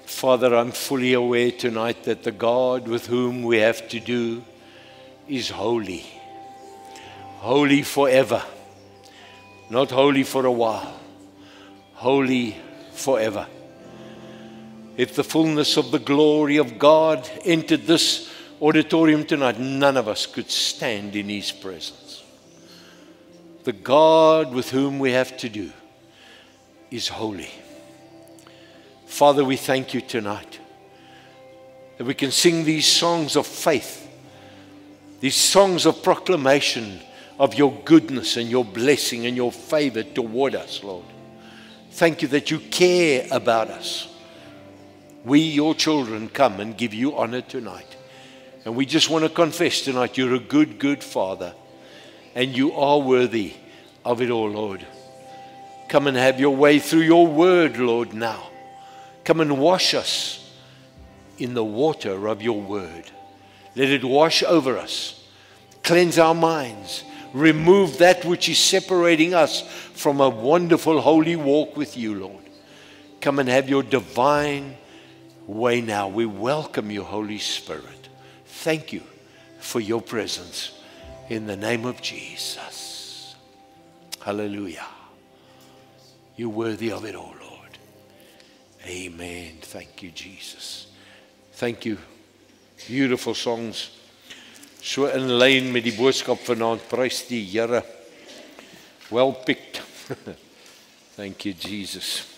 Father, I'm fully aware tonight that the God with whom we have to do is holy. Holy forever. Not holy for a while. Holy forever. If the fullness of the glory of God entered this auditorium tonight, none of us could stand in His presence. The God with whom we have to do is holy. Father, we thank you tonight that we can sing these songs of faith, these songs of proclamation of your goodness and your blessing and your favor toward us, Lord. Thank you that you care about us. We, your children, come and give you honor tonight. And we just want to confess tonight, you're a good, good Father. And you are worthy of it all, Lord. Come and have your way through your word, Lord, now. Come and wash us in the water of your word. Let it wash over us. Cleanse our minds. Remove that which is separating us from a wonderful, holy walk with you, Lord. Come and have your divine way now. We welcome you, Holy Spirit. Thank you for your presence in the name of Jesus. Hallelujah. You're worthy of it all, Lord. Amen. Thank you, Jesus. Thank you. Beautiful songs. So in lyn met die boodskap vanaand, prys die Here. Well picked. Thank you, Jesus.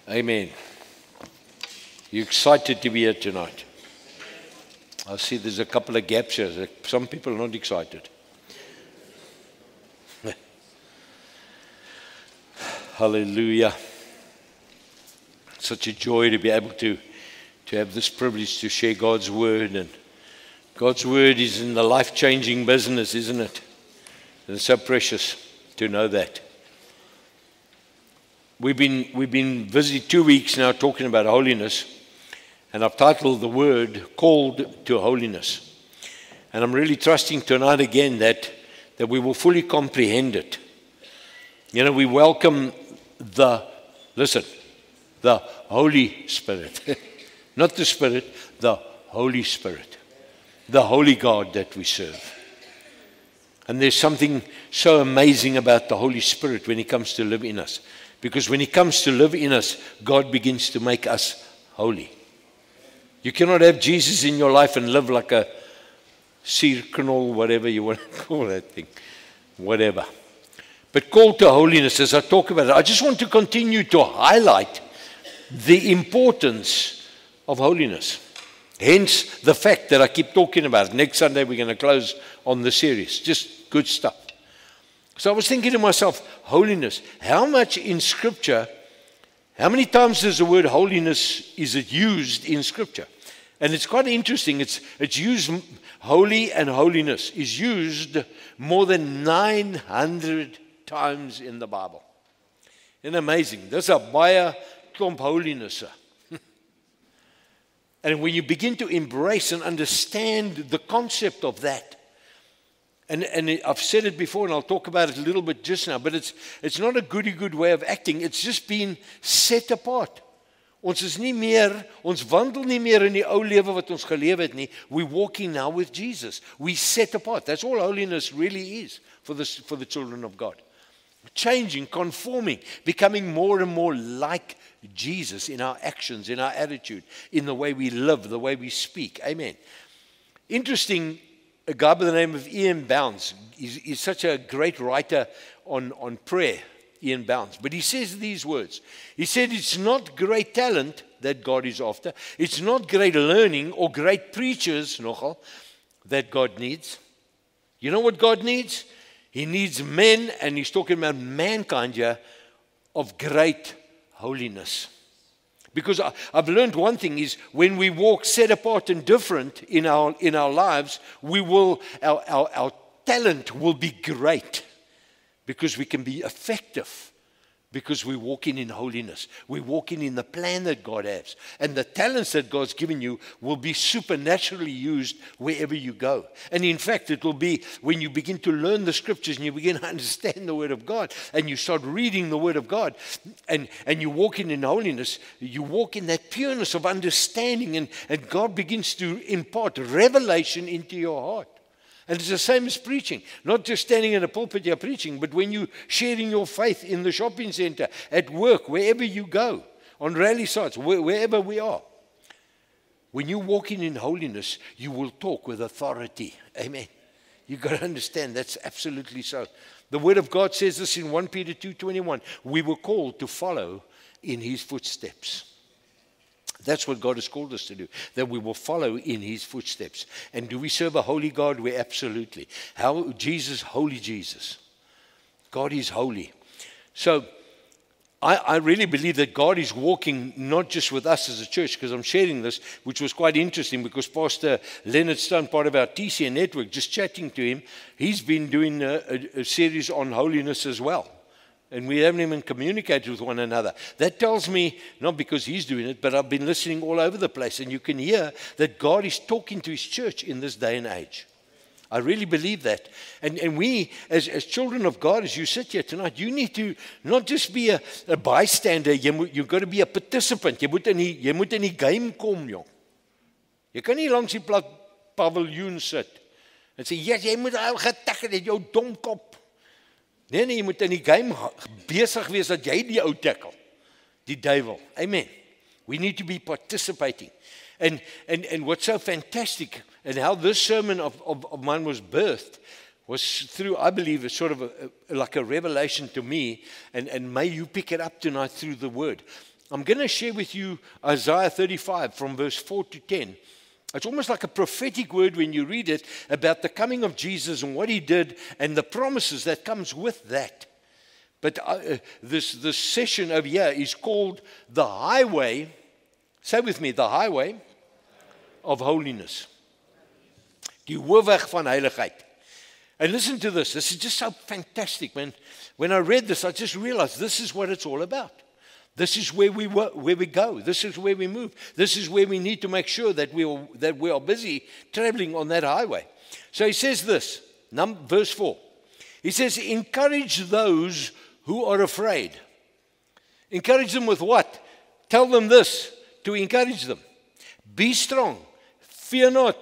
Amen. You excited to be here tonight? I see there's a couple of gaps here. Some people are not excited. Hallelujah. Such a joy to be able to have this privilege to share God's word. And God's word is in the life-changing business, isn't it? And it's so precious to know that. We've been busy 2 weeks now talking about holiness. And I've titled the word, Called to Holiness. And I'm really trusting tonight again that we will fully comprehend it. You know, we welcome the Holy Spirit. Not the Spirit, the Holy Spirit. The Holy God that we serve. And there's something so amazing about the Holy Spirit when He comes to live in us. Because when He comes to live in us, God begins to make us holy. You cannot have Jesus in your life and live like a sierknol, whatever you want to call that thing. Whatever. But called to holiness, as I talk about it, I just want to continue to highlight the importance of holiness. Hence the fact that I keep talking about it. Next Sunday we're going to close on the series. Just good stuff. So I was thinking to myself, holiness. How much in Scripture, how many times does the word holiness, is it used in Scripture? And it's quite interesting. It's used, holy and holiness is used more than 900 times in the Bible. And amazing. There's a baie klomp holiness. And when you begin to embrace and understand the concept of that, and I've said it before and I'll talk about it a little bit just now, but it's not a goody-good way of acting. It's just being set apart. Ons is nie meer, ons wandel nie meer in die ou lewe wat ons geleef het nie. We're walking now with Jesus. We set apart. That's all holiness really is for the children of God. Changing, conforming, becoming more and more like Jesus in our actions, in our attitude, in the way we live, the way we speak. Amen. Interesting, a guy by the name of Ian Bounds. He's such a great writer on prayer, Ian Bounds. But he says these words. He said, it's not great talent that God is after. It's not great learning or great preachers, nogal, that God needs. You know what God needs? He needs men, and he's talking about mankind here, of great holiness. Because I've learned one thing is when we walk set apart and different in our lives, our talent will be great because we can be effective Because we're walking in holiness. We're walking in the plan that God has. And the talents that God's given you will be supernaturally used wherever you go. And in fact, it will be when you begin to learn the scriptures and you begin to understand the Word of God and you start reading the Word of God and you're walking in holiness, you walk in that pureness of understanding and God begins to impart revelation into your heart. And it's the same as preaching. Not just standing in a pulpit you're preaching, but when you're sharing your faith in the shopping center, at work, wherever you go, on rally sites, wherever we are. When you're walking in holiness, you will talk with authority. Amen. You've got to understand that's absolutely so. The Word of God says this in 1 Peter 2:21. We were called to follow in His footsteps. That's what God has called us to do, that we will follow in His footsteps. And do we serve a holy God? We absolutely. How Jesus, holy Jesus. God is holy. So I really believe that God is walking not just with us as a church, because I'm sharing this, which was quite interesting because Pastor Leonard Stone, part of our TCN network, just chatting to him, he's been doing a series on holiness as well. And we haven't even communicated with one another. That tells me, not because he's doing it, but I've been listening all over the place. And you can hear that God is talking to His church in this day and age. I really believe that. And we, as children of God, as you sit here tonight, you need to not just be a bystander. You've got to be a participant. Jy moet in die game kom, jong. Jy kan nie langs die paviljoen sit en sê, yes, jy moet al getakke het jou dom kop. Nee, jy moet in die game besig wees dat jy die ou tackle. Die duivel. Amen. We need to be participating. And what's so fantastic, and how this sermon of mine was birthed, was through, I believe, a sort of like a revelation to me, and may you pick it up tonight through the Word. I'm going to share with you Isaiah 35 from verse 4 to 10. It's almost like a prophetic word when you read it about the coming of Jesus and what He did and the promises that comes with that. But this session over here is called the highway, say with me, the highway of holiness. Die hoofweg van heiligheid. And listen to this. This is just so fantastic, man. When I read this, I just realized this is what it's all about. This is where we go. This is where we move. This is where we need to make sure that we are busy traveling on that highway. So he says this, verse 4. He says, encourage those who are afraid. Encourage them with what? Tell them this, to encourage them. Be strong, fear not,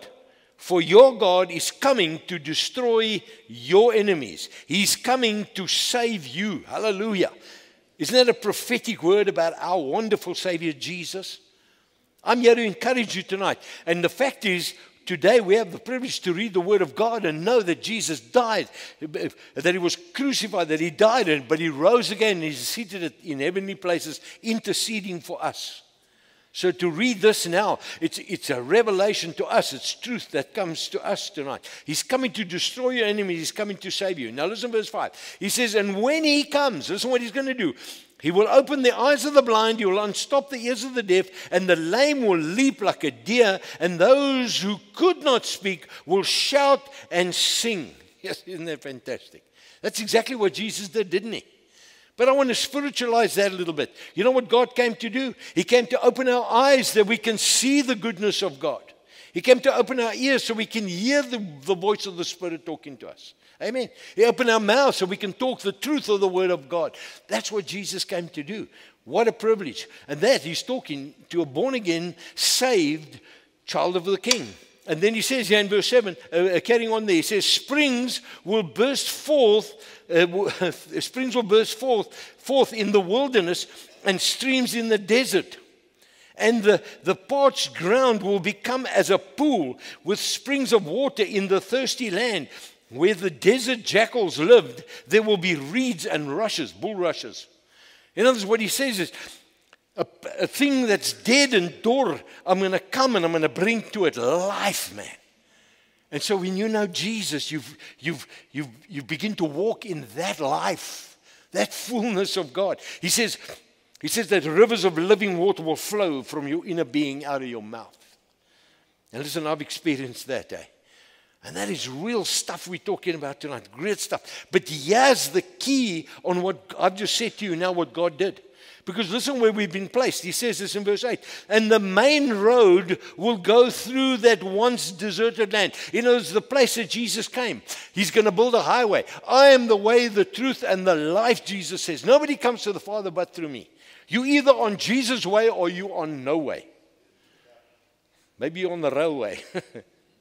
for your God is coming to destroy your enemies. He's coming to save you. Hallelujah. Isn't that a prophetic word about our wonderful Savior Jesus? I'm here to encourage you tonight. And the fact is, today we have the privilege to read the Word of God and know that Jesus died, that He was crucified, that He died, but He rose again and He's seated in heavenly places, interceding for us. So to read this now, it's a revelation to us. It's truth that comes to us tonight. He's coming to destroy your enemies. He's coming to save you. Now listen to verse 5. He says, and when He comes, listen what He's going to do. He will open the eyes of the blind. He will unstop the ears of the deaf. And the lame will leap like a deer. And those who could not speak will shout and sing. Yes, isn't that fantastic? That's exactly what Jesus did, didn't He? But I want to spiritualize that a little bit. You know what God came to do? He came to open our eyes that we can see the goodness of God. He came to open our ears so we can hear the voice of the Spirit talking to us. Amen. He opened our mouths so we can talk the truth of the Word of God. That's what Jesus came to do. What a privilege. And that He's talking to a born-again, saved child of the King. And then He says here in verse 7, carrying on there, He says, springs will burst forth in the wilderness and streams in the desert. And the parched ground will become as a pool with springs of water in the thirsty land. Where the desert jackals lived, there will be reeds and rushes, bulrushes. In other words, what He says is, a thing that's dead and dor, I'm going to come and I'm going to bring to it life, man. And so when you know Jesus, you begin to walk in that life, that fullness of God. He says that rivers of living water will flow from your inner being out of your mouth. And listen, I've experienced that, And that is real stuff we're talking about tonight. Great stuff. But here's the key on what I've just said to you now, what God did. Because listen where we've been placed. He says this in verse 8. And the main road will go through that once deserted land. You know, it's the place that Jesus came. He's going to build a highway. I am the way, the truth, and the life, Jesus says. Nobody comes to the Father but through me. You either on Jesus' way or you on no way. Maybe you're on the railway.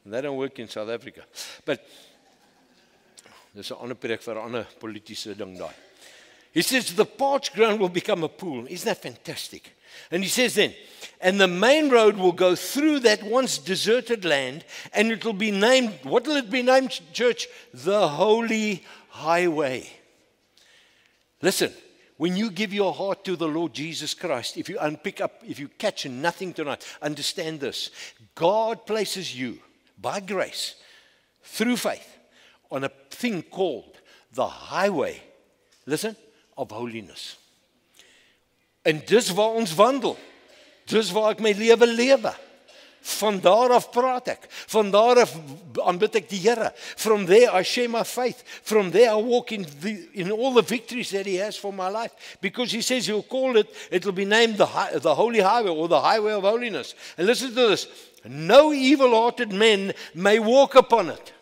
They don't work in South Africa. But dis 'n ander preek vir 'n ander politiese ding daai. He says the parched ground will become a pool. Isn't that fantastic? And he says then, and the main road will go through that once deserted land, and it will be named, what will it be named, church? The Holy Highway. Listen, when you give your heart to the Lord Jesus Christ, if you catch nothing tonight, understand this. God places you by grace, through faith, on a thing called the highway, listen, of holiness. En dis waar ons wandel. Dis waar ek my lewe lewe. Van daar af praat ek. Van daar af aanbid ek die Here. From there I share my faith. From there I walk in all the victories that He has for my life. Because He says He'll call it, it'll be named the Holy Highway or the Highway of Holiness. And listen to this. No evil-hearted men may walk upon it.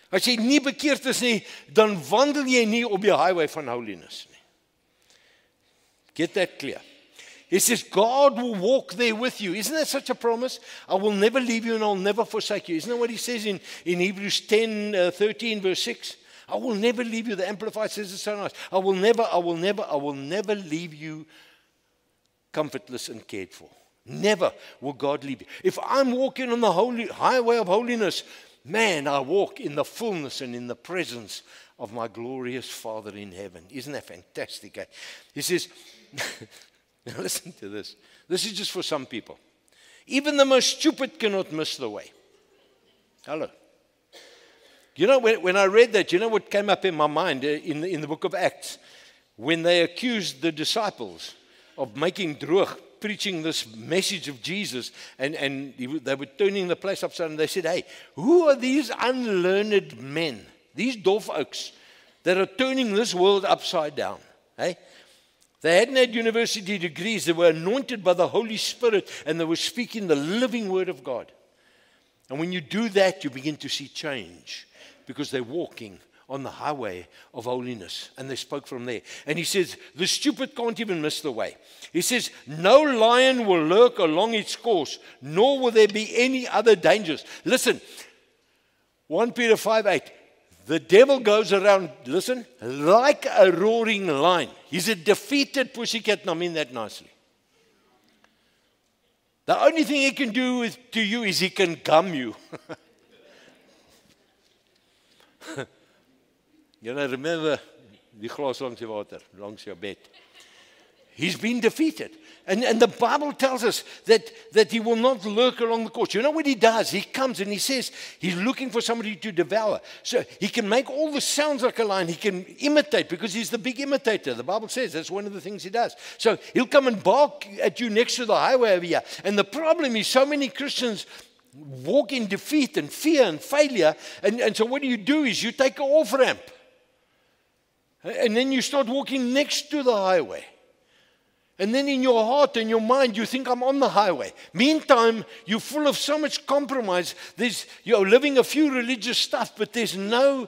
As jy nie bekeerd is nie, dan wandel jy nie op die highway van holiness nie. Get that clear. He says, God will walk there with you. Isn't that such a promise? I will never leave you and I'll never forsake you. Isn't that what He says in Hebrews 10:13, verse 6? I will never leave you. The Amplified says it so nice. I will never leave you comfortless and cared for. Never will God leave you. If I'm walking on the holy highway of holiness, man, I walk in the fullness and in the presence of my glorious Father in heaven. Isn't that fantastic? He says, now listen to this. This is just for some people. Even the most stupid cannot miss the way. Hello. You know, when I read that, you know what came up in my mind in the book of Acts? When they accused the disciples of making droog, preaching this message of Jesus, and they were turning the place upside down. They said, hey, who are these unlearned men, these dof oaks, that are turning this world upside down? Hey? They hadn't had university degrees. They were anointed by the Holy Spirit, and they were speaking the living word of God. And when you do that, you begin to see change, because they're walking on the highway of holiness. And they spoke from there. And he says, the stupid can't even miss the way. He says, no lion will lurk along its course, nor will there be any other dangers. Listen, 1 Peter 5:8. The devil goes around, listen, like a roaring lion. He's a defeated pussycat, and I mean that nicely. The only thing he can do to you is he can gum you. You know, remember die glas langs die water, langs jou bed. He's been defeated. And the Bible tells us that he will not lurk along the course. You know what he does? He comes and he says he's looking for somebody to devour. So he can make all the sounds like a lion. He can imitate because he's the big imitator. The Bible says that's one of the things he does. So he'll come and bark at you next to the highway over here. And the problem is so many Christians walk in defeat and fear and failure. And so what do is you take an off-ramp. And then you start walking next to the highway. And then in your heart and your mind, you think, I'm on the highway. Meantime, you're full of so much compromise. You're living a few religious stuff, but there's no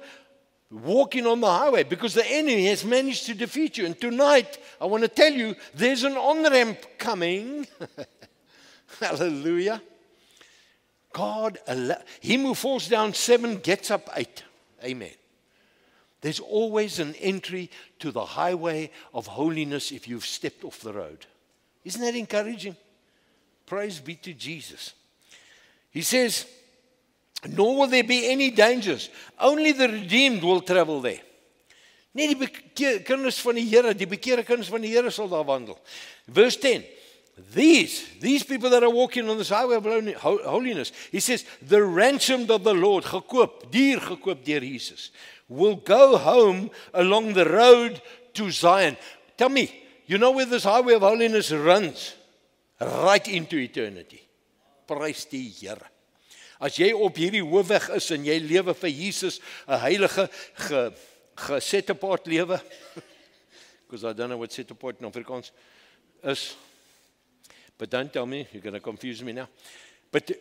walking on the highway because the enemy has managed to defeat you. And tonight, I want to tell you, there's an on-ramp coming. Hallelujah. God, him who falls down 7 gets up 8. Amen. There's always an entry to the highway of holiness if you've stepped off the road. Isn't that encouraging? Praise be to Jesus. He says, nor will there be any dangers. Only the redeemed will travel there. Net die kinders van die Here, die bekeerde kinders van die Here sal daar wandel. Verse 10. These people that are walking on this highway of holiness, he says, the ransomed of the Lord, gekoop, duur gekoop deur Jesus, will go home along the road to Zion. Tell me, you know where this highway of holiness runs? Right into eternity. Praise die Here. As jy op hierdie hoofweg is en jy lewe vir Jesus, 'n heilige set apart lewe, because I don't know what set apart in Afrikaans is, but don't tell me, you're going to confuse me now. But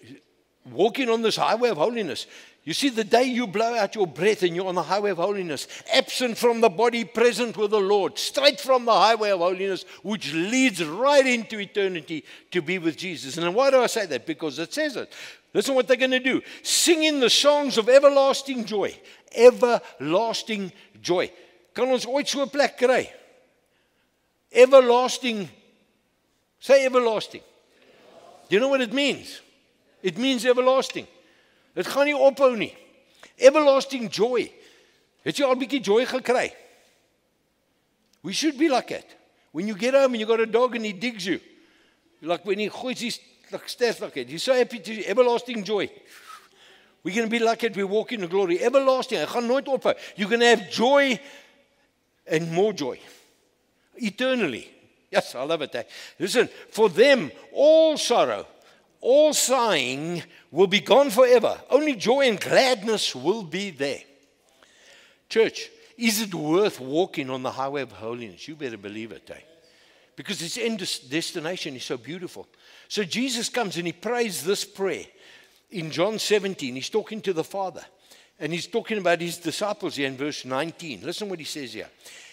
walking on this highway of holiness, you see, the day you blow out your breath and you're on the highway of holiness, absent from the body, present with the Lord, straight from the highway of holiness, which leads right into eternity to be with Jesus. And why do I say that? Because it says it. Listen what they're going to do. Singing the songs of everlasting joy. Everlasting joy. Kan ons ooit so 'n plek kry? Everlasting. Say everlasting. Do you know what it means? It means everlasting. Dit gaan nie ophou nie. Everlasting joy. Het jy al 'n bietjie joy gekry? We should be like that. When you get home and you got a dog and he digs you, like when he gooi his like sterflikheid. You're so happy to everlasting joy. We're going to be like it. We walk in the glory. Everlasting. Hy gaan nooit ophou. You're going to have joy and more joy. Eternally. Yes, I love it. Listen, for them, all sorrow, all sighing will be gone forever. Only joy and gladness will be there. Church, is it worth walking on the highway of holiness? You better believe it, eh? Because its end destination is so beautiful. So Jesus comes and he prays this prayer. In John 17, he's talking to the Father. And he's talking about his disciples here in verse 19. Listen what he says here.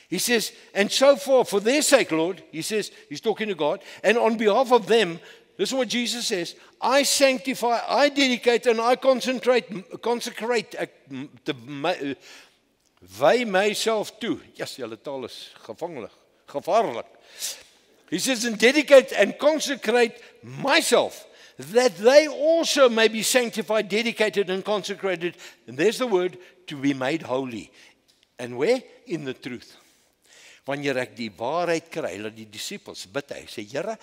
He says, and so for their sake, Lord, he says, he's talking to God, and on behalf of them, listen what Jesus says, I sanctify, I dedicate, and I consecrate wy myself toe. Yes, julle taal is gevaarlik. He says, and dedicate and consecrate myself, that they also may be sanctified, dedicated, and consecrated. And there's the word, to be made holy. And where? In the truth. Wanneer ek die waarheid kry, laat die disciples bid, hy sê, Here,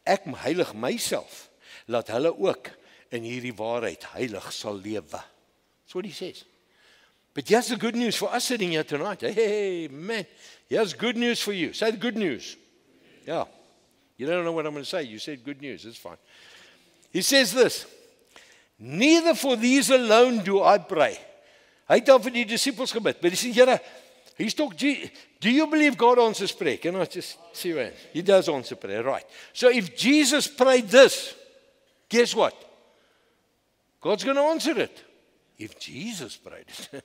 ek heilig myself, laat hulle ook in hierdie waarheid heilig sal lewe. That's what he says. But here's the good news for us sitting here tonight. Hey, man, here's good news for you. Say the good news. Yeah. You don't know what I'm going to say. You said good news. It's fine. He says this, neither for these alone do I pray. Hy het al vir die disciples gebid, but he said, Here, he's talking, do you believe God answers prayer? Can I just see your hands? He does answer prayer, right. So if Jesus prayed this, guess what? God's going to answer it. If Jesus prayed it.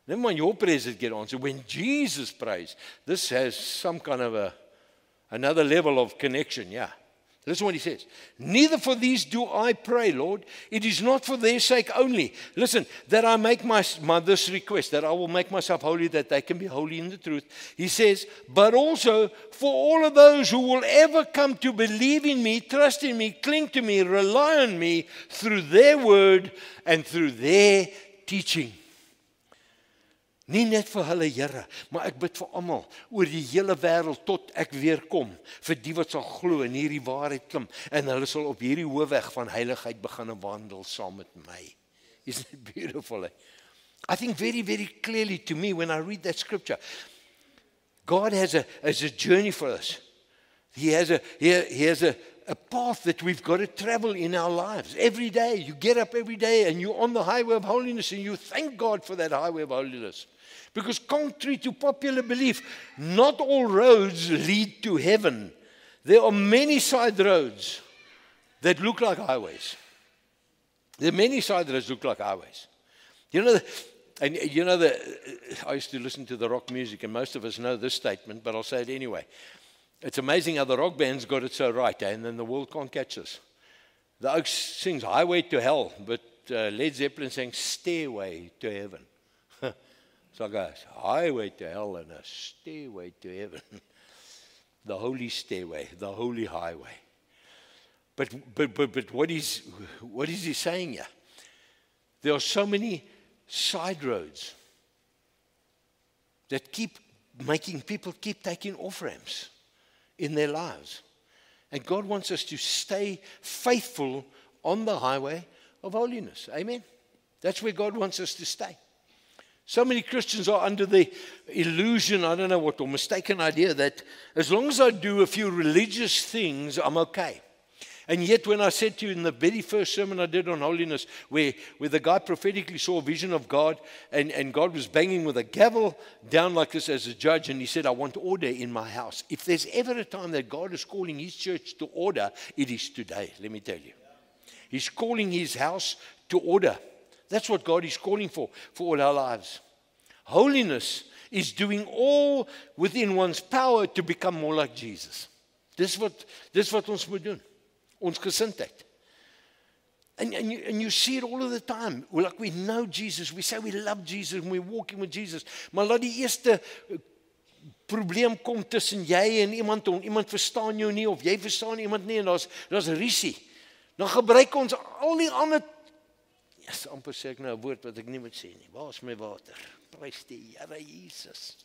Never mind your prayers that get answered. When Jesus prays, this has some kind of another level of connection, yeah. Listen what he says. Neither for these do I pray, Lord. It is not for their sake only. Listen, that I make this request, that I will make myself holy, that they can be holy in the truth. He says, but also for all of those who will ever come to believe in me, trust in me, cling to me, rely on me through their word and through their teaching. Nie net vir hulle, Here, maar ek bid vir almal oor die hele wêreld tot ek weer kom, vir die wat sal glo in hierdie waarheid klim en hulle sal op hierdie hoofweg van heiligheid begin wandel saam met my. Isn't it beautiful? I think very, very clearly to me when I read that scripture, God has a journey for us. He has a path that we've got to travel in our lives. Every day, you get up every day and you're on the highway of holiness and you thank God for that highway of holiness. Because contrary to popular belief, not all roads lead to heaven. There are many side roads that look like highways. There are many side roads that look like highways. I used to listen to the rock music, and most of us know this statement, but I'll say it anyway. It's amazing how the rock band's got it so right, and then the world can't catch us. The Oaks sings Highway to Hell, but Led Zeppelin sings Stairway to Heaven. So I go, highway to hell and a stairway to heaven. The holy stairway, the holy highway. But what is he saying here? There are so many side roads that keep making people keep taking off ramps in their lives. And God wants us to stay faithful on the highway of holiness. Amen? That's where God wants us to stay. So many Christians are under the illusion, I don't know what, or mistaken idea that as long as I do a few religious things, I'm okay. And yet when I said to you in the very first sermon I did on holiness, where the guy prophetically saw a vision of God, and God was banging with a gavel down like this as a judge, and he said, I want order in my house. If there's ever a time that God is calling his church to order, it is today, let me tell you. He's calling his house to order. That's what God is calling for all our lives. Holiness is doing all within one's power to become more like Jesus. Dis wat ons moet doen. Ons gesindheid. And you see it all of the time. Like we know Jesus, we say we love Jesus, and we're walking with Jesus. Maar laat die eerste probleem kom tussen jy en iemand verstaan jou nie, of jy verstaan iemand nie, en daar's rusie. Dan gebruik ons al die ander, amper sê ek nou 'n woord wat ek nie moet sê nie. Waar is my water? Prys die Here Jesus.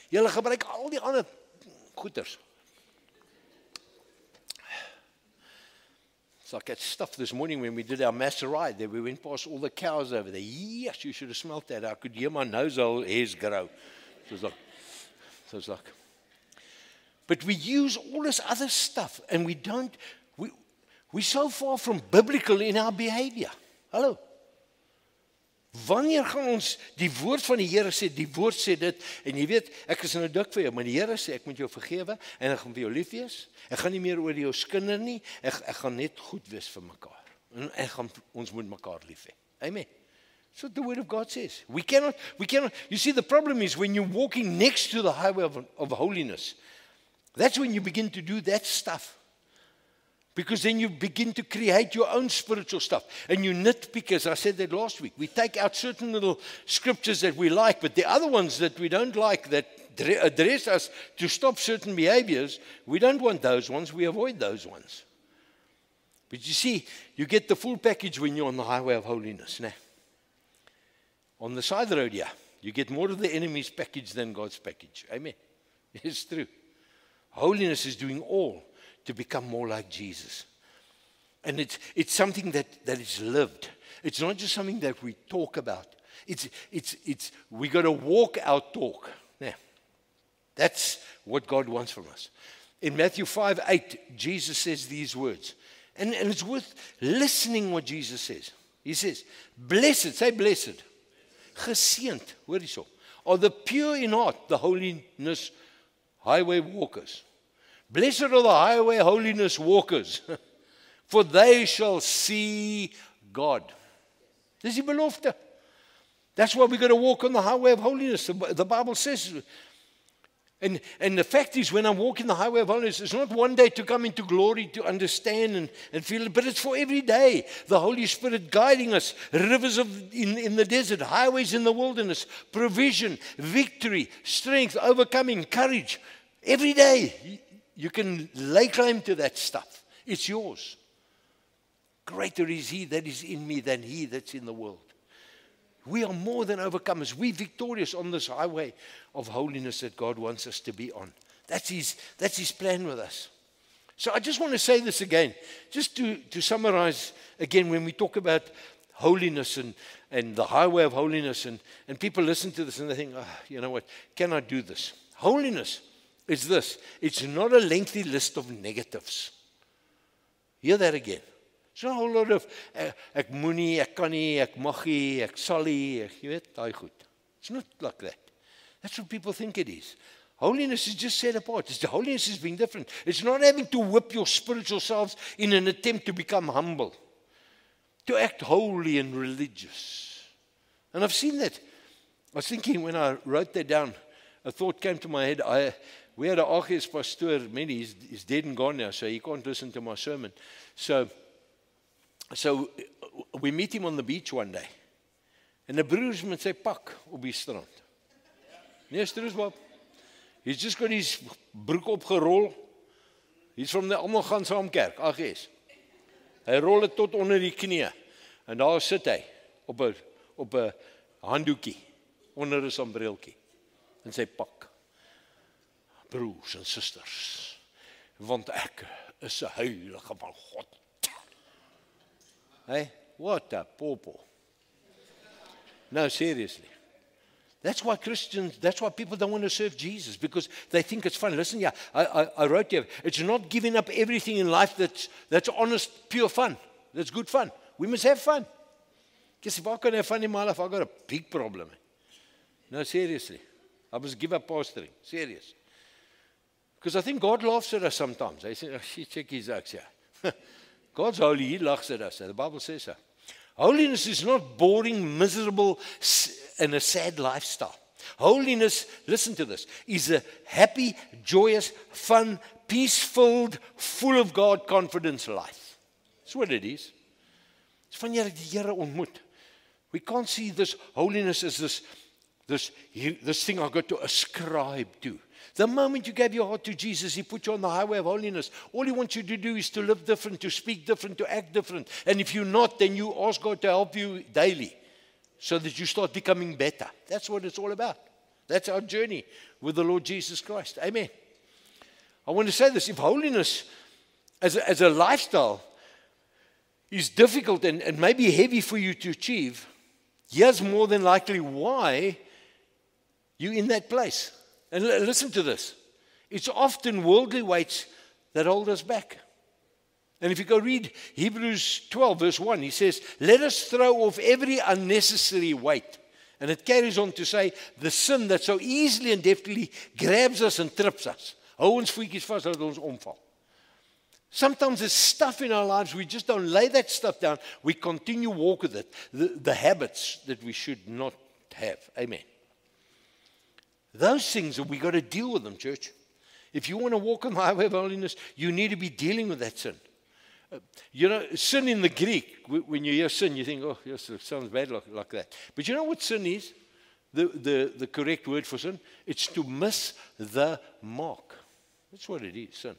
Julle gebruik al die ander goeders. It's like that stuff this morning when we did our mass ride there. We went past all the cows over there. Yes, you should have smelt that. I could hear my nose hairs grow. So it's like. But we use all this other stuff, and we're so far from biblical in our behavior. Hallo. Wanneer gaan ons die woord van die Here sê, die woord sê dit, en jy weet, ek is nou dik vir jou, maar die Here sê, ek moet jou vergewe, en ek gaan vir jou lief wees, ek gaan nie meer oor jou skinder nie, ek gaan net goed wees vir mekaar, en ons moet mekaar lief hê. Amen. That's what the word of God says. We cannot, you see, the problem is when you're walking next to the highway of holiness, that's when you begin to do that stuff. Because then you begin to create your own spiritual stuff. And you nitpick, as I said that last week. We take out certain little scriptures that we like, but the other ones that we don't like, that address us to stop certain behaviors, we don't want those ones, we avoid those ones. But you see, you get the full package when you're on the highway of holiness. Now, on the side road, yeah, you get more of the enemy's package than God's package. Amen. It's true. Holiness is doing all to become more like Jesus. And it's something that is lived. It's not just something that we talk about. We got to walk our talk. Now, that's what God wants from us. In Matthew 5:8, Jesus says these words. And it's worth listening what Jesus says. He says, blessed, say blessed. Geseend, hoor hierso, are the pure in heart, the holiness highway walkers. Blessed are the highway holiness walkers, for they shall see God. Dis die belofte. That's why we've got to walk on the highway of holiness. The Bible says. And the fact is, when I'm walking the highway of holiness, it's not one day to come into glory, to understand and feel it, but it's for every day. The Holy Spirit guiding us, rivers in the desert, highways in the wilderness, provision, victory, strength, overcoming, courage. Every day. You can lay claim to that stuff. It's yours. Greater is he that is in me than he that's in the world. We are more than overcomers. We're victorious on this highway of holiness that God wants us to be on. That's his plan with us. So I just want to say this again, just to summarize again, when we talk about holiness and the highway of holiness, and people listen to this and they think, you know what, can I do this? Holiness is this. It's not a lengthy list of negatives. Hear that again. It's not a whole lot of ek moenie, ek kan nie, ek mag nie, ek sal nie, jy weet, daai goed. It's not like that. That's what people think it is. Holiness is just set apart. Holiness is being different. It's not having to whip your spiritual selves in an attempt to become humble, to act holy and religious. And I've seen that. I was thinking when I wrote that down, a thought came to my head. We had an AGS pastor, he's dead and gone now, so he can't listen to my sermon. So we meet him on the beach one day. And the broers met sy pak op die strand. Nee, Stroosbab. He's just got his broek opgerol. He's from the almal gaan saam kerk, AGS. Hy rol dit tot onder die knie. En daar sit hy op 'n handdoekie onder 'n sambreeltjie in sy pak. Broers en susters, want ek is 'n heilige van God. Hey, what a popo. No, seriously. That's why people don't want to serve Jesus, because they think it's fun. Listen, yeah, I wrote here, it's not giving up everything in life that's honest, pure fun. That's good fun. We must have fun. Because if I can't have fun in my life, I've got a big problem. No, seriously. I must give up pastoring. Serious. Because I think God laughs at us sometimes. He says, oh, check his acts here. God's holy, he laughs at us. The Bible says so. Holiness is not boring, miserable, and a sad lifestyle. Holiness, listen to this, is a happy, joyous, fun, peace-filled, full of God confidence life. That's what it is. It's wanneer ek die Here ontmoet. We can't see this holiness as this thing I've got to ascribe to. The moment you gave your heart to Jesus, he put you on the highway of holiness. All he wants you to do is to live different, to speak different, to act different. And if you're not, then you ask God to help you daily so that you start becoming better. That's what it's all about. That's our journey with the Lord Jesus Christ. Amen. I want to say this. If holiness as a lifestyle is difficult and maybe heavy for you to achieve, here's more than likely why you're in that place. And listen to this. It's often worldly weights that hold us back. And if you go read Hebrews 12, verse 1, he says, let us throw off every unnecessary weight. And it carries on to say, the sin that so easily and deftly grabs us and trips us. Hou ons voetjies vas, laat ons omval. Sometimes there's stuff in our lives, we just don't lay that stuff down. We continue walk with it. The habits that we should not have. Amen. Those things, we got to deal with them, church. If you want to walk on the highway of holiness, you need to be dealing with that sin. Sin in the Greek, when you hear sin, you think, oh, yes, it sounds bad like that. But you know what sin is? The correct word for sin? It's to miss the mark. That's what it is, sin.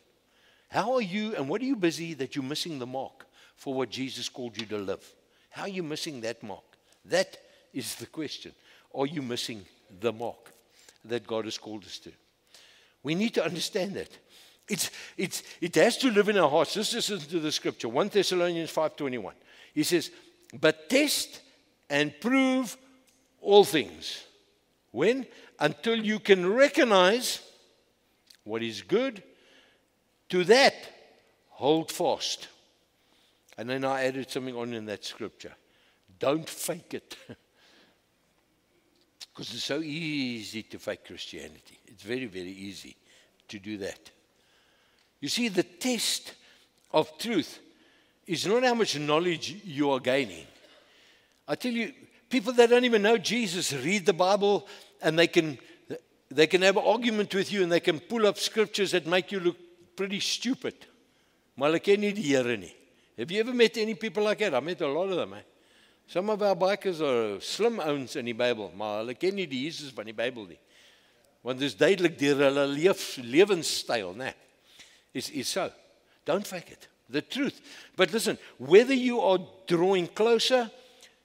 How are you, and what are you busy that you're missing the mark for what Jesus called you to live? How are you missing that mark? That is the question. Are you missing the mark that God has called us to? We need to understand that. It has to live in our hearts. Let's listen to the scripture. 1 Thessalonians 5:21. He says, but test and prove all things. When? Until you can recognize what is good. To that, hold fast. And then I added something on in that scripture. Don't fake it. Because it's so easy to fake Christianity. It's very, very easy to do that. You see, the test of truth is not how much knowledge you are gaining. I tell you, people that don't even know Jesus read the Bible and they can have an argument with you and they can pull up scriptures that make you look pretty stupid. Maar hulle ken nie die Here nie. Have you ever met any people like that? I met a lot of them. Some of our bikers are slim ouens in die Bybel, maar hulle ken nie die Jesus van die Bybel nie. Want dis duidelik deur hulle lewenstyl, né? Is so. Don't fake it. The truth. But listen, whether you are drawing closer,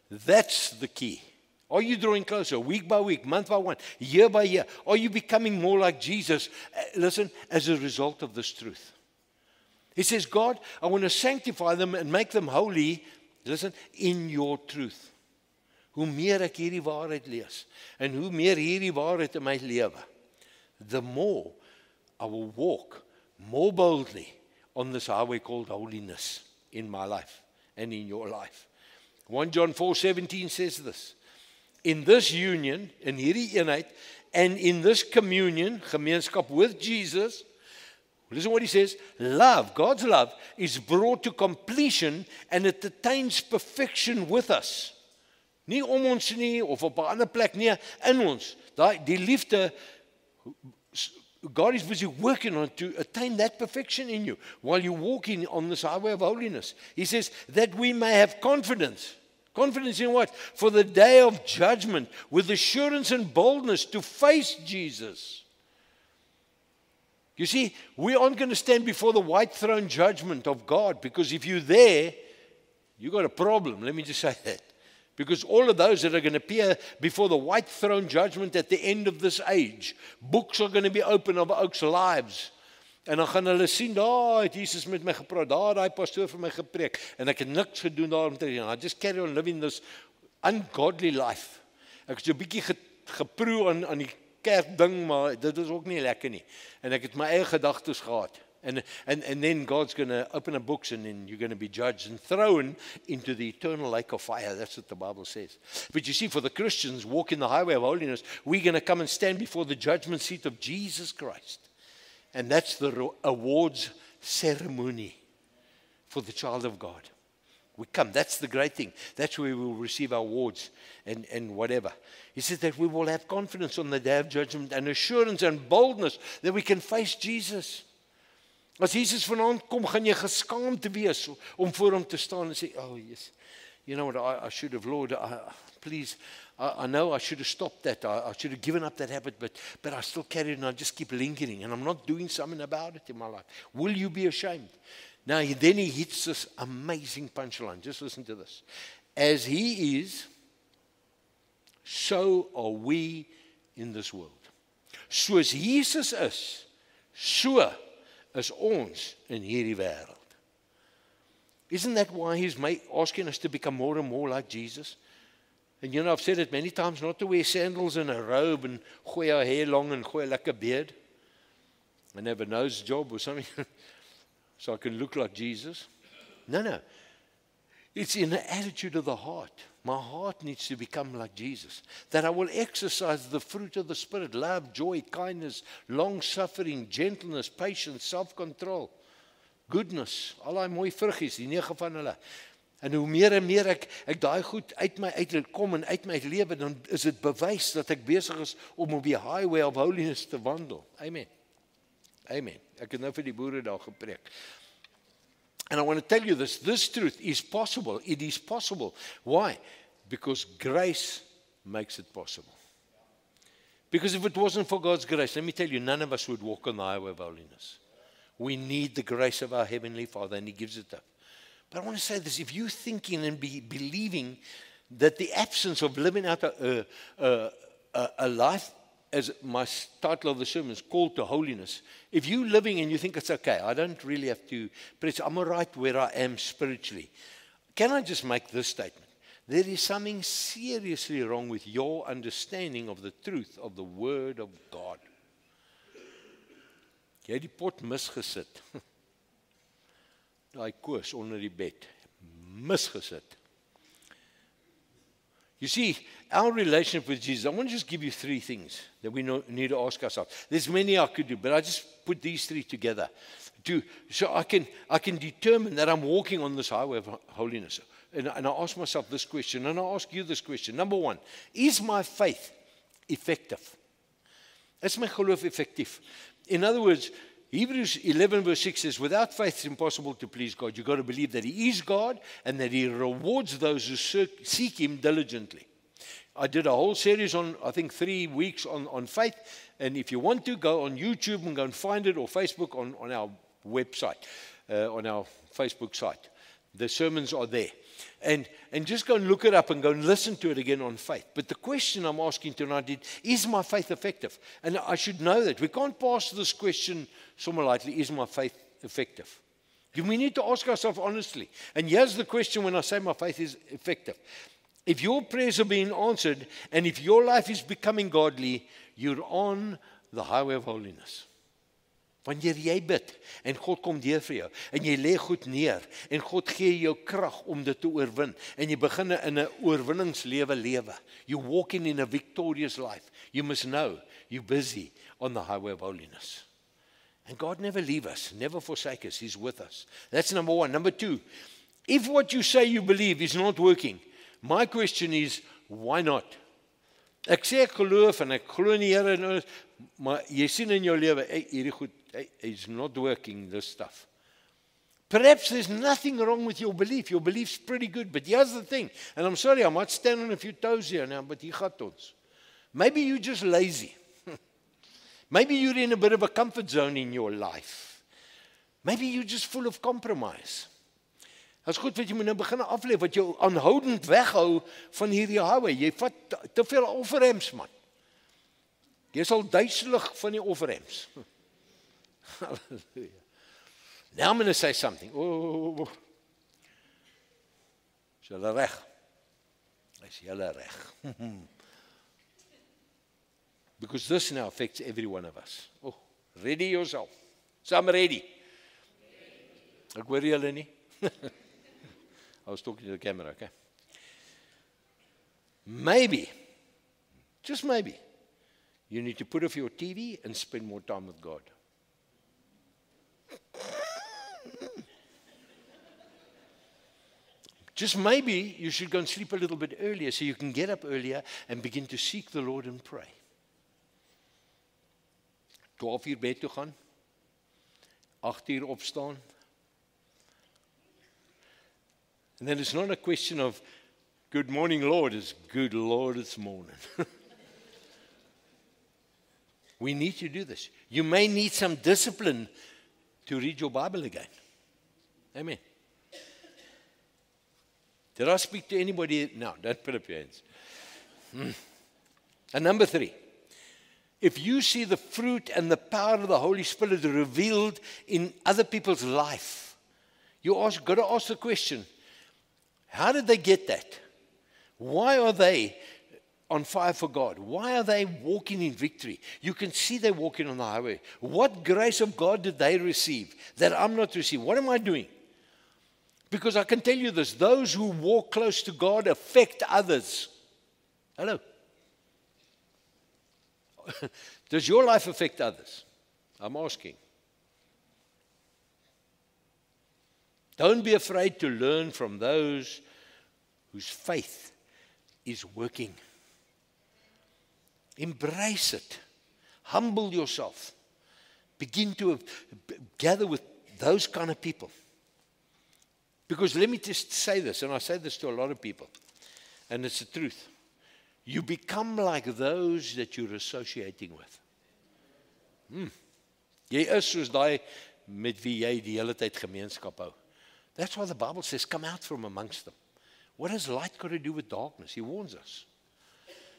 that's the key. Are you drawing closer week by week, month by month, year by year? Are you becoming more like Jesus? Listen, as a result of this truth. He says, God, I want to sanctify them and make them holy, listen, in your truth. Hoe meer ek hierdie waarheid lees, en hoe meer hierdie waarheid in my lewe, the more I will walk more boldly on this highway called holiness in my life and in your life. 1 John 4:17 says this. In this union, in hierdie eenheid, and in this communion, gemeenskap with Jesus, listen what he says, love, God's love, is brought to completion and it attains perfection with us. Nie om ons nie, of op 'n ander plek nie, in ons. Die liefde, God is busy working on to attain that perfection in you while you're walking on this highway of holiness. He says that we may have confidence. Confidence in what? For the day of judgment, with assurance and boldness to face Jesus. You see, we aren't going to stand before the white throne judgment of God, because if you're there, you've got a problem. Let me just say that. Because all of those that are going to appear before the white throne judgment at the end of this age, books are going to be open of oaks lives. En dan gaan hulle sien, daar het Jesus met my gepraat, daar daai pastoor vir my gepreek, en ek het niks gedoen daarom te doen. I just carry on living this ungodly life. Ek het so 'n bietjie geproe aan die kerkding, maar dit is ook nie lekker nie. En ek het my eie gedagtes gehad. And then God's going to open a books and then you're going to be judged and thrown into the eternal lake of fire. That's what the Bible says. But you see, for the Christians, walk in the highway of holiness, we're going to come and stand before the judgment seat of Jesus Christ. And that's the awards ceremony for the child of God. We come. That's the great thing. That's where we will receive our awards and whatever. He says that we will have confidence on the day of judgment and assurance and boldness that we can face Jesus. As Jesus vanaand kom, gaan jy geskaamd wees om voor hom te staan en sê, oh yes, you know what, I should have, Lord, please, I know I should have stopped that. I should have given up that habit, but I still carry it and I just keep lingering and I'm not doing something about it in my life. Will you be ashamed? Now, then he hits this amazing punchline. Just listen to this. As he is, so are we in this world. Soos Jesus is, so is ons in hierdie wêreld. Isn't that why he's asking us to become more and more like Jesus? And you know, I've said it many times, not to wear sandals and a robe and gooi our hair long and gooi a lekker beard and have a nose job or something so I can look like Jesus. No. It's in the attitude of the heart. My heart needs to become like Jesus. That I will exercise the fruit of the Spirit, love, joy, kindness, long-suffering, gentleness, patience, self-control, goodness. Al die mooi vruggies, die 9 van hulle. En hoe meer en meer ek daai goed uit my uitkom en uit my lewe, dan is dit bewys dat ek besig is om op die highway of holiness te wandel. Amen. Amen. Ek het nou vir die boere daar gepreek. And I want to tell you this truth is possible. It is possible. Why? Because grace makes it possible. Because if it wasn't for God's grace, let me tell you, none of us would walk on the highway of holiness. We need the grace of our Heavenly Father, and He gives it up. But I want to say this, if you're thinking and believing that the absence of living out a life, as my title of the sermon is, called to holiness. If you're living and you think it's okay, I don't really have to preach, I'm all right where I am spiritually. Can I just make this statement? There is something seriously wrong with your understanding of the truth of the Word of God. Jy het die pot misgesit. Daai koos onder die bed. Misgesit. You see, our relationship with Jesus, I want to just give you 3 things that we need to ask ourselves. There's many I could do, but I just put these 3 together so I can determine that I'm walking on this highway of holiness. And I ask myself this question, and I ask you this question. Number 1, is my faith effective? Is my geloof effectief? In other words, Hebrews 11 verse 6 says, without faith it's impossible to please God. You've got to believe that He is God and that He rewards those who seek Him diligently. I did a whole series on, I think, 3 weeks on faith. And if you want to, go on YouTube and go and find it, or Facebook on our website, on our Facebook site. The sermons are there. And just go and look it up and go and listen to it again on faith. But the question I'm asking tonight is my faith effective? And I should know that. We can't pass this question somewhat lightly. Is my faith effective? We need to ask ourselves honestly. And here's the question when I say my faith is effective. If your prayers are being answered and if your life is becoming godly, you're on the highway of holiness. Wanneer jy bid en God kom deur vir jou en jy lê goed neer en God gee jou krag om dit te oorwin en jy begin in 'n oorwinningslewe lewe. You're walking in a victorious life. You must know you're busy on the highway of holiness. And God never leave us, never forsake us. He's with us. That's number 1. Number 2, if what you say you believe is not working, my question is, why not? Ek sê ek geloof en ek glo in die Here, maar jy sien in jou lewe, hierdie goed, it's not working, this stuff. Perhaps there's nothing wrong with your belief. Your belief's pretty good, but here's the thing, and I'm sorry, I might stand on a few toes here now, but hier gaat ons. Maybe you're just lazy. Maybe you're in a bit of a comfort zone in your life. Maybe you're just full of compromise. As goed wat jy moet nou begin afleef, wat jou aanhoudend weghou van hierdie highway. Jy vat te veel offerhems, man. Jy sal duiselig van die offerhems. Hallelujah. Now I'm going to say something. Oh. Is julle reg? Is julle reg? Because this now affects every one of us. Oh, ready yourself. So I'm ready. Ek hoor julle nie. I was talking to the camera, okay? Maybe, just maybe, you need to put off your TV and spend more time with God. Just maybe you should go and sleep a little bit earlier so you can get up earlier and begin to seek the Lord and pray. 12 uur bed toe gaan, 8 uur opstaan. And then it's not a question of, good morning, Lord. It's good, Lord, it's morning. We need to do this. You may need some discipline to read your Bible again. Amen. Did I speak to anybody? No, don't put up your hands. And number 3, if you see the fruit and the power of the Holy Spirit revealed in other people's life, you got to ask the question, how did they get that? Why are they on fire for God? Why are they walking in victory? You can see they're walking on the highway. What grace of God did they receive that I'm not receiving? What am I doing? Because I can tell you this, those who walk close to God affect others. Hello? Does your life affect others? I'm asking. Don't be afraid to learn from those whose faith is working. Embrace it. Humble yourself. Begin to gather with those kind of people. Because let me just say this, and I say this to a lot of people, and it's the truth. You become like those that you're associating with. Jy is soos daai met wie jy die hele tyd gemeenskap hou. That's why the Bible says, come out from amongst them. What has light got to do with darkness? He warns us.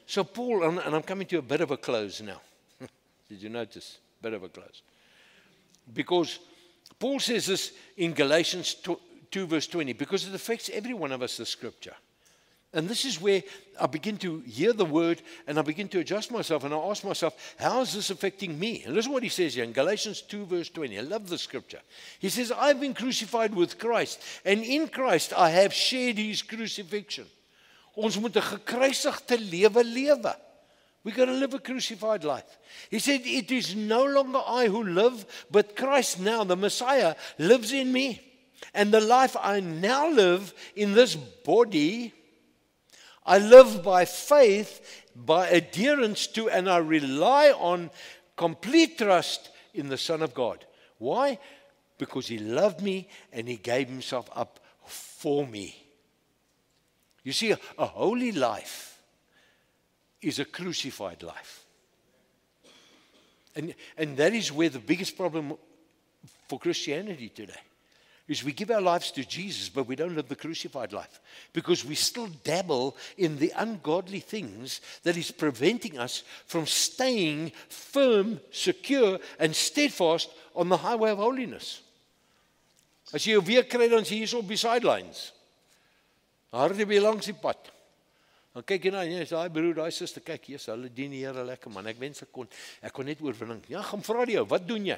So Paul, and I'm coming to a bit of a close now. Did you notice? Bit of a close. Because Paul says this in Galatians 2 verse 20, because it affects every one of us, the scripture. And this is where I begin to hear the word and I begin to adjust myself and I ask myself, how is this affecting me? And listen what he says here in Galatians 2 verse 20. I love the scripture. He says, I've been crucified with Christ and in Christ I have shared his crucifixion. Ons moet 'n gekruisigde lewe lewe. We got to live a crucified life. He said, it is no longer I who live, but Christ now, the Messiah, lives in me. And the life I now live in this body, I live by faith, by adherence to, and I rely on complete trust in the Son of God. Why? Because he loved me and he gave himself up for me. You see, a holy life is a crucified life. And that is where the biggest problem for Christianity today is we give our lives to Jesus, but we don't live the crucified life because we still dabble in the ungodly things that is preventing us from staying firm, secure, and steadfast on the highway of holiness. As jy weer kry, dan is jy hier op die sidelines. Harde weer langs die pad. Dan kyk jy na, jy is daai broer, daai suster, kyk, yes, hulle dien die Here lekker man. Ek wens ek kon net oorwinning. Ja, gaan vra die jou, wat doen jy?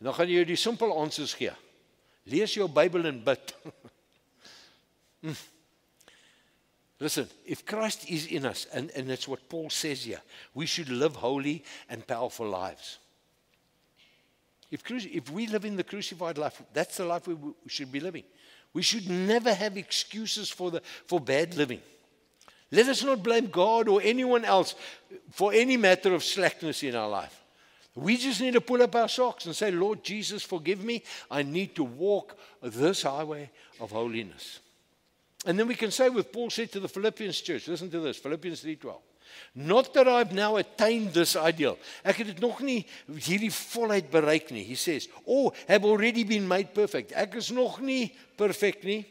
En dan gaan jy die simpel answers gee. Lees jou Bybel en bid. Listen, if Christ is in us, and that's what Paul says here, we should live holy and powerful lives. If we live in the crucified life, that's the life we should be living. We should never have excuses for bad living. Let us not blame God or anyone else for any matter of slackness in our life. We just need to pull up our socks and say, Lord Jesus, forgive me. I need to walk this highway of holiness. And then we can say what Paul said to the Philippians church. Listen to this, Philippians 3:12. Not that I've now attained this ideal. Ek het dit nog nie hierdie volheid bereik nie. He says, have already been made perfect. Ek is nog nie perfect nie.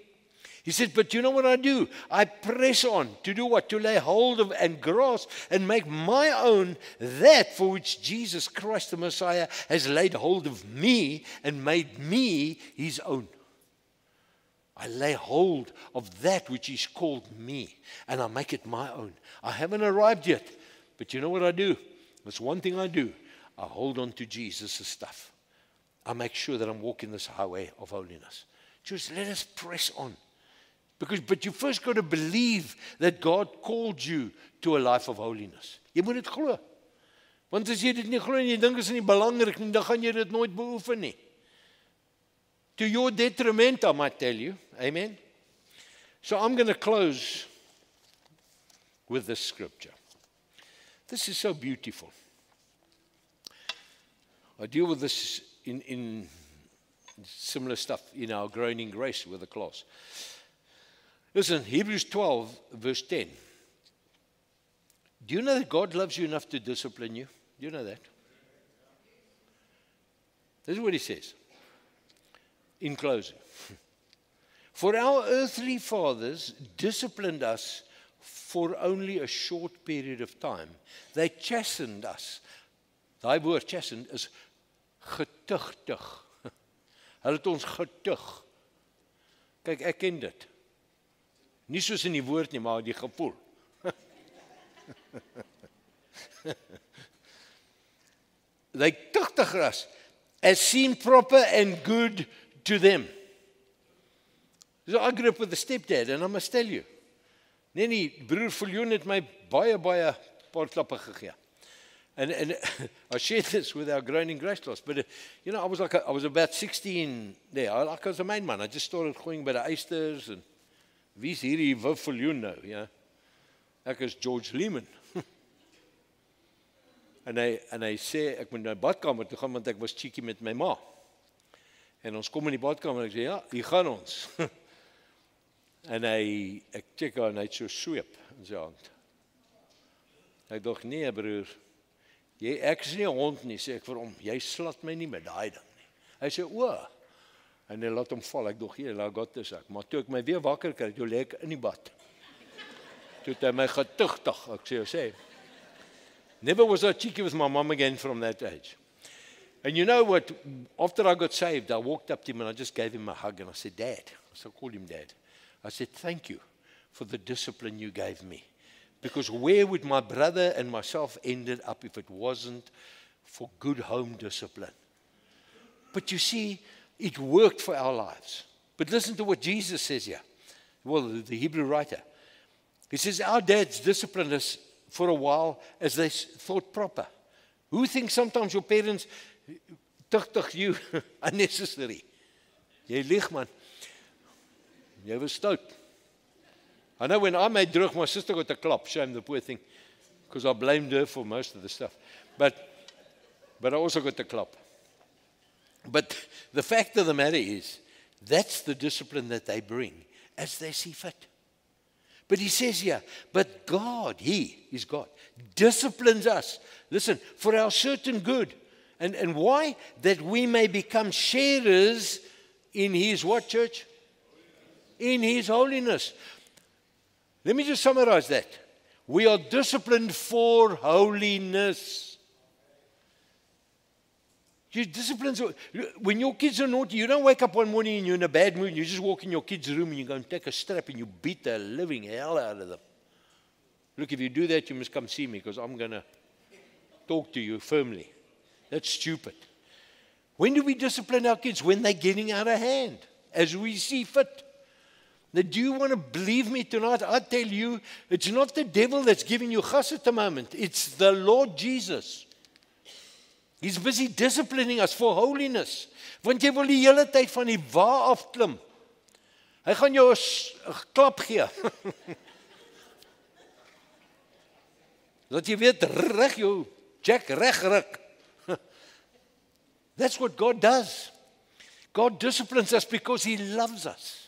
He said, but you know what I do? I press on to do what? To lay hold of and grasp and make my own that for which Jesus Christ the Messiah has laid hold of me and made me his own. I lay hold of that which is called me and I make it my own. I haven't arrived yet, But you know what I do? There's one thing I do. I hold on to Jesus' stuff. I make sure that I'm walking this highway of holiness. Just let us press on. But you first got to believe that God called you to a life of holiness. Jy moet dit glo. Want as jy dit nie glo en jy dink is nie belangrik nie, dan gaan jy dit nooit beoefen nie. To your detriment, I might tell you. Amen. So I'm going to close with this scripture. This is so beautiful. I deal with this in similar stuff in our Growing in Grace with the class. Listen, Hebrews 12, verse 10. Do you know that God loves you enough to discipline you? Do you know that? This is what he says. In closing. For our earthly fathers disciplined us for only a short period of time. They chastened us. Daai woord chastened is getugtig. Hulle het ons getug. Kyk, ek ken dit. Nie soos in die woord nie, maar die gevoel. They tugtig us as seemed proper and good to them. So I grew up with a stepdad, and I must tell you, nee, broer Viljoen het my baie paar klappe gegee. And I shared this with our Growing in Grace class, but you know, I was about 16 there. I was a main man. I just started going by the Eisters, and wie's hierdie Wou Viljoen nou, ja? Ek is George Lehman. En hy sê, ek moet na die badkamer toe gaan, want ek was cheeky met my ma. En ons kom in die badkamer, en ek sê, ja, hier gaan ons. En ek check haar, en hy het so sweep in sy hand. Ek dog, nee broer, ek is nie 'n hond nie, sê ek vir hom, jy slat my nie met daai ding nie. Hy sê, o, en hy laat hom val, ek dog, I got this ek. Maar toe ek my weer wakker kry, toe lê ek in die bad. Toe het hy my getugtig, ek sê, never was I cheeky with my mom again from that age. And you know what? After I got saved, I walked up to him and I just gave him a hug and I said, Dad. So I called him Dad. I said, thank you for the discipline you gave me. Because where would my brother and myself ended up if it wasn't for good home discipline? But you see, it worked for our lives. But listen to what Jesus says here. Well, the Hebrew writer. He says, our dads disciplined us for a while as they thought proper. Who thinks sometimes your parents tugtig you unnecessary? Jy lieg man. Jy was stout. I know when I made droog, my sister got a klap. Shame the poor thing. Because I blamed her for most of the stuff. But I also got a klap. But the fact of the matter is, that's the discipline that they bring as they see fit. But he says here, but God, He is God, disciplines us. Listen, for our certain good. And why? That we may become sharers in His what, church? In His holiness. Let me just summarize that. We are disciplined for holiness. You discipline. When your kids are naughty, you don't wake up one morning and you're in a bad mood. You just walk in your kid's room and you go and take a strap and you beat the living hell out of them. Look, if you do that, you must come see me because I'm going to talk to you firmly. That's stupid. When do we discipline our kids? When they're getting out of hand, as we see fit. Now, do you want to believe me tonight? I tell you, it's not the devil that's giving you gas at the moment. It's the Lord Jesus. He's busy disciplining us for holiness. Want jy wil die hele tyd van die wa afklim. Hy gaan jou 'n klap gee. Dat jy weet reg jou jack reg ruk. That's what God does. God disciplines us because He loves us.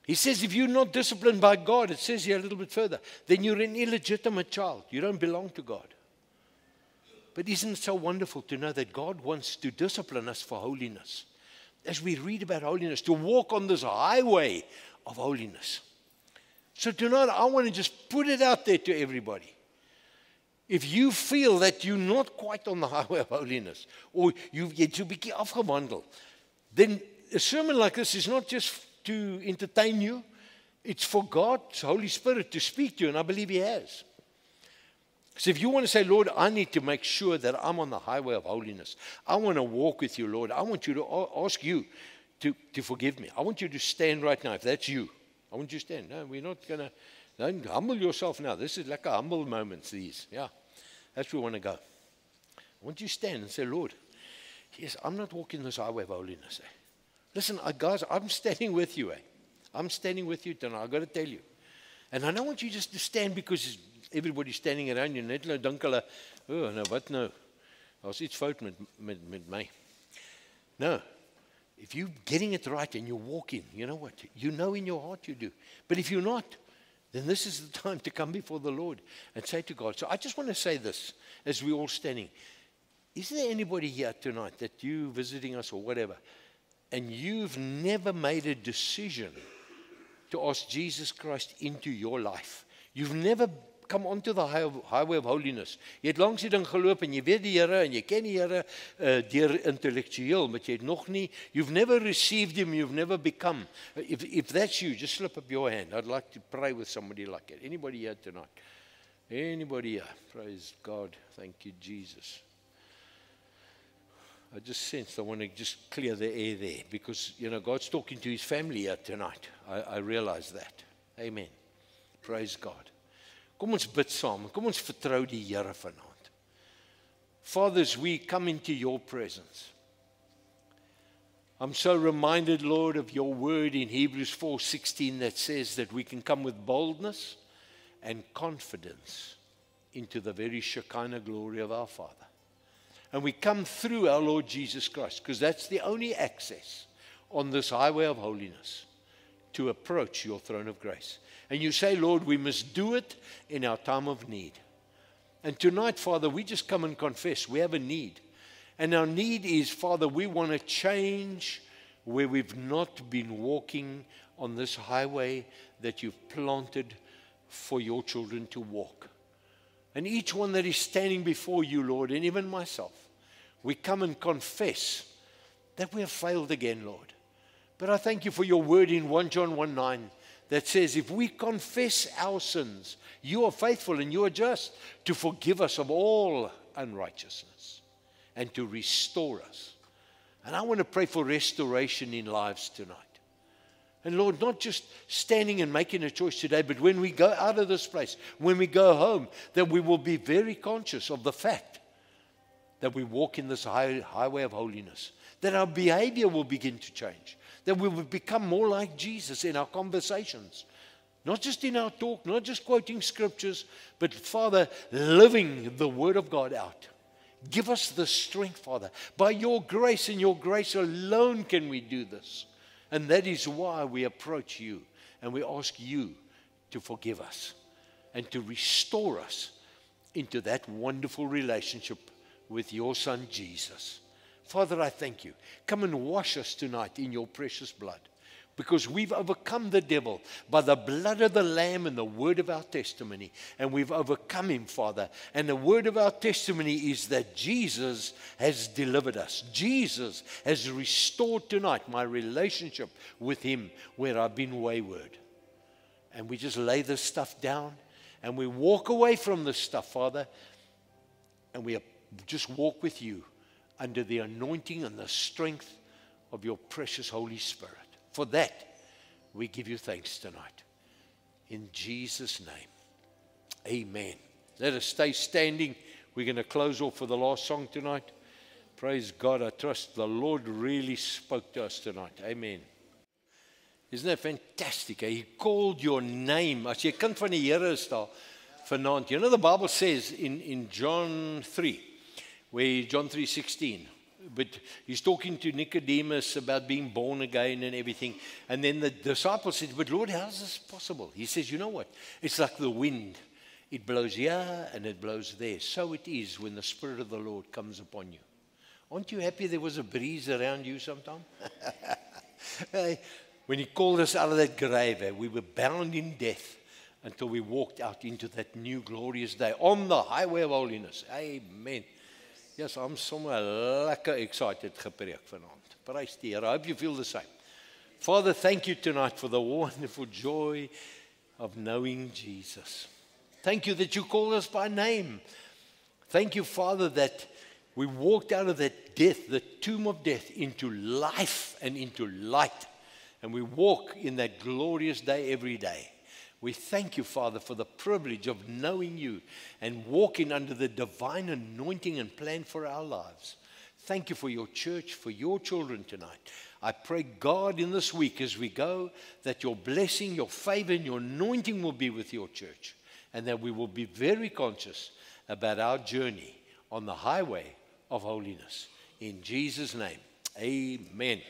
He says if you're not disciplined by God, it says here a little bit further, then you're an illegitimate child. You don't belong to God. But isn't it so wonderful to know that God wants to discipline us for holiness? As we read about holiness, to walk on this highway of holiness. So tonight, I want to just put it out there to everybody. If you feel that you're not quite on the highway of holiness, or you've yet to be afgewandeld, then a sermon like this is not just to entertain you. It's for God's Holy Spirit to speak to you, and I believe He has. So if you want to say, Lord, I need to make sure that I'm on the highway of holiness. I want to walk with you, Lord. I want you to ask you to forgive me. I want you to stand right now. If that's you, I want you to stand. No, we're not going to. Don't humble yourself now. This is like a humble moments, these. Yeah, that's where we want to go. I want you to stand and say, Lord, yes, I'm not walking this highway of holiness. Listen, guys, I'm standing with you. I'm standing with you tonight. I've got to tell you. And I don't want you just to stand because everybody's standing around you. Net nou dink hulle, oh, nou wat nou? Daar's iets fout met my. No. If you're getting it right and you're walking, you know what? You know in your heart you do. But if you're not, then this is the time to come before the Lord and say to God. So I just want to say this as we're all standing. Is there anybody here tonight that you visiting us or whatever, and you've never made a decision to ask Jesus Christ into your life? You've never come onto the highway of holiness. Jy het langs die ding geloop en jy weet die Here en jy ken die Here deur intellektueel, maar jy het nog nie, you've never received him, you've never become. If that's you, just slip up your hand. I'd like to pray with somebody like that. Anybody here tonight? Anybody here? Praise God. Thank you, Jesus. I just sensed I want to just clear the air there because, you know, God's talking to his family here tonight. I realize that. Amen. Praise God. Kom ons bid saam. Kom ons vertrou die Here vanaand. Fathers, we come into your presence. I'm so reminded, Lord, of your word in Hebrews 4:16 that says that we can come with boldness and confidence into the very Shekinah glory of our Father. And we come through our Lord Jesus Christ, because that's the only access on this highway of holiness to approach your throne of grace. And you say, Lord, we must do it in our time of need. And tonight, Father, we just come and confess we have a need. And our need is, Father, we want to change where we've not been walking on this highway that you've planted for your children to walk. And each one that is standing before you, Lord, and even myself, we come and confess that we have failed again, Lord. But I thank you for your word in 1 John 1:9 that says, if we confess our sins, you are faithful and you are just to forgive us of all unrighteousness and to restore us. And I want to pray for restoration in lives tonight. And Lord, not just standing and making a choice today, but when we go out of this place, when we go home, that we will be very conscious of the fact that we walk in this highway of holiness, that our behavior will begin to change, that we will become more like Jesus in our conversations, not just in our talk, not just quoting scriptures, but, Father, living the word of God out. Give us the strength, Father. By your grace and your grace alone can we do this. And that is why we approach you and we ask you to forgive us and to restore us into that wonderful relationship with your Son, Jesus. Father, I thank you. Come and wash us tonight in your precious blood, because we've overcome the devil by the blood of the Lamb and the word of our testimony. And we've overcome him, Father. And the word of our testimony is that Jesus has delivered us. Jesus has restored tonight my relationship with him where I've been wayward. And we just lay this stuff down and we walk away from this stuff, Father, and we just walk with you under the anointing and the strength of your precious Holy Spirit. For that, we give you thanks tonight. In Jesus' name, amen. Let us stay standing. We're going to close off for the last song tonight. Praise God. I trust the Lord really spoke to us tonight. Amen. Isn't that fantastic? He called your name. As jy kind van die Here is daar vanaand. You know, the Bible says in John 3, where John 3:16, but he's talking to Nicodemus about being born again and everything. And then the disciples said, but Lord, how is this possible? He says, you know what? It's like the wind. It blows here and it blows there. So it is when the Spirit of the Lord comes upon you. Aren't you happy there was a breeze around you sometime? When he called us out of that grave, we were bound in death until we walked out into that new glorious day on the highway of holiness. Amen. Yes, I'm somewhere lekker excited gepreek vanaand. Praise die Here. I hope you feel the same. Father, thank you tonight for the wonderful joy of knowing Jesus. Thank you that you call us by name. Thank you, Father, that we walked out of that death, the tomb of death, into life and into light. And we walk in that glorious day every day. We thank you, Father, for the privilege of knowing you and walking under the divine anointing and plan for our lives. Thank you for your church, for your children tonight. I pray, God, in this week as we go, that your blessing, your favor, and your anointing will be with your church, and that we will be very conscious about our journey on the highway of holiness. In Jesus' name, amen.